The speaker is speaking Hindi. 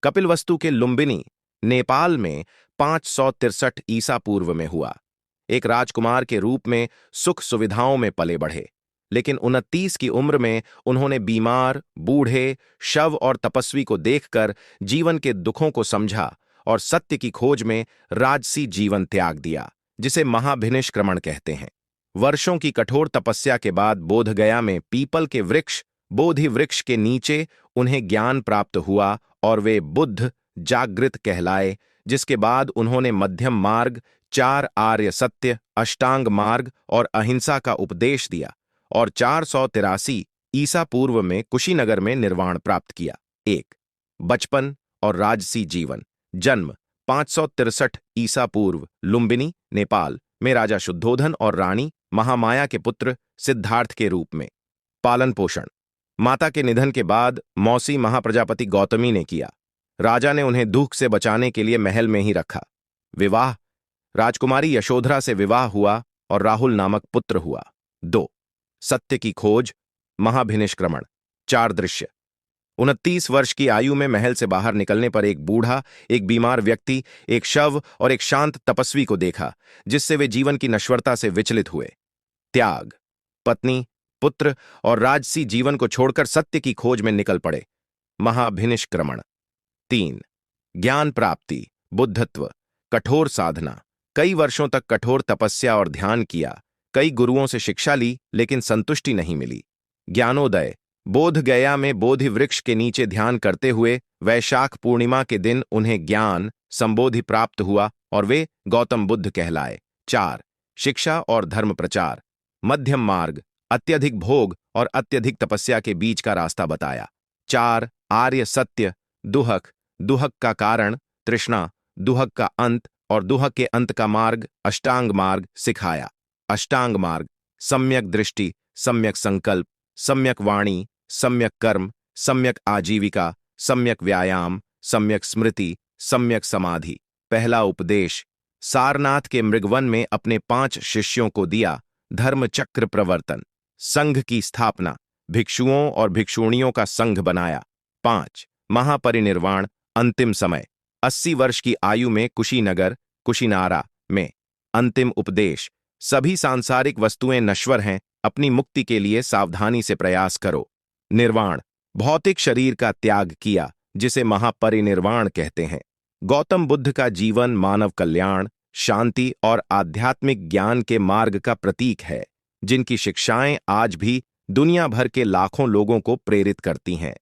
कपिलवस्तु के लुम्बिनी, नेपाल में 563 ईसा पूर्व में हुआ। एक राजकुमार के रूप में सुख सुविधाओं में पले बढ़े, लेकिन 29 की उम्र में उन्होंने बीमार, बूढ़े, शव और तपस्वी को देखकर जीवन के दुखों को समझा और सत्य की खोज में राजसी जीवन त्याग दिया, जिसे महाभिनिष्क्रमण कहते हैं। वर्षों की कठोर तपस्या के बाद बोधगया में पीपल के वृक्ष बोधि वृक्ष के नीचे उन्हें ज्ञान प्राप्त हुआ और वे बुद्ध जागृत कहलाए, जिसके बाद उन्होंने मध्यम मार्ग, 4 आर्य सत्य, अष्टांग मार्ग और अहिंसा का उपदेश दिया और 483 ईसा पूर्व में कुशीनगर में निर्वाण प्राप्त किया। 1. बचपन और राजसी जीवन। जन्म 563 ईसा पूर्व, लुम्बिनी, नेपाल में राजा शुद्धोधन और रानी महामाया के पुत्र सिद्धार्थ के रूप में। पालन पोषण। माता के निधन के बाद मौसी महाप्रजापति गौतमी ने किया। राजा ने उन्हें दुख से बचाने के लिए महल में ही रखा। विवाह। राजकुमारी यशोधरा से विवाह हुआ और राहुल नामक पुत्र हुआ। 2. सत्य की खोज, महाभिनिष्क्रमण। 4 दृश्य। 29 वर्ष की आयु में महल से बाहर निकलने पर एक बूढ़ा, एक बीमार व्यक्ति, एक शव और एक शांत तपस्वी को देखा, जिससे वे जीवन की नश्वरता से विचलित हुए। त्याग। पत्नी, पुत्र और राजसी जीवन को छोड़कर सत्य की खोज में निकल पड़े। महाभिनिष्क्रमण। 3. ज्ञान प्राप्ति, बुद्धत्व। कठोर साधना। कई वर्षों तक कठोर तपस्या और ध्यान किया। कई गुरुओं से शिक्षा ली, लेकिन संतुष्टि नहीं मिली। ज्ञानोदय। बोधगया में बोधि वृक्ष के नीचे ध्यान करते हुए वैशाख पूर्णिमा के दिन उन्हें ज्ञान संबोधि प्राप्त हुआ और वे गौतम बुद्ध कहलाए। 4. शिक्षा और धर्म प्रचार। मध्यम मार्ग। अत्यधिक भोग और अत्यधिक तपस्या के बीच का रास्ता बताया। 4. आर्य सत्य। दुहक, दुहक का कारण, तृष्णा, दुहक का अंत और दुहक के अंत का मार्ग, अष्टांग मार्ग सिखाया। अष्टांग मार्ग। सम्यक दृष्टि, सम्यक संकल्प, सम्यक वाणी, सम्यक कर्म, सम्यक आजीविका, सम्यक व्यायाम, सम्यक स्मृति, सम्यक समाधि। पहला उपदेश सारनाथ के मृगवन में अपने 5 शिष्यों को दिया। धर्म चक्र प्रवर्तन। संघ की स्थापना। भिक्षुओं और भिक्षुणियों का संघ बनाया। 5. महापरिनिर्वाण, अंतिम समय। 80 वर्ष की आयु में कुशीनगर, कुशीनारा में। अंतिम उपदेश सभी सांसारिक वस्तुएं नश्वर हैं, अपनी मुक्ति के लिए सावधानी से प्रयास करो। निर्वाण भौतिक शरीर का त्याग किया, जिसे महापरिनिर्वाण कहते हैं। गौतम बुद्ध का जीवन मानव कल्याण, शांति और आध्यात्मिक ज्ञान के मार्ग का प्रतीक है, जिनकी शिक्षाएं आज भी दुनिया भर के लाखों लोगों को प्रेरित करती हैं।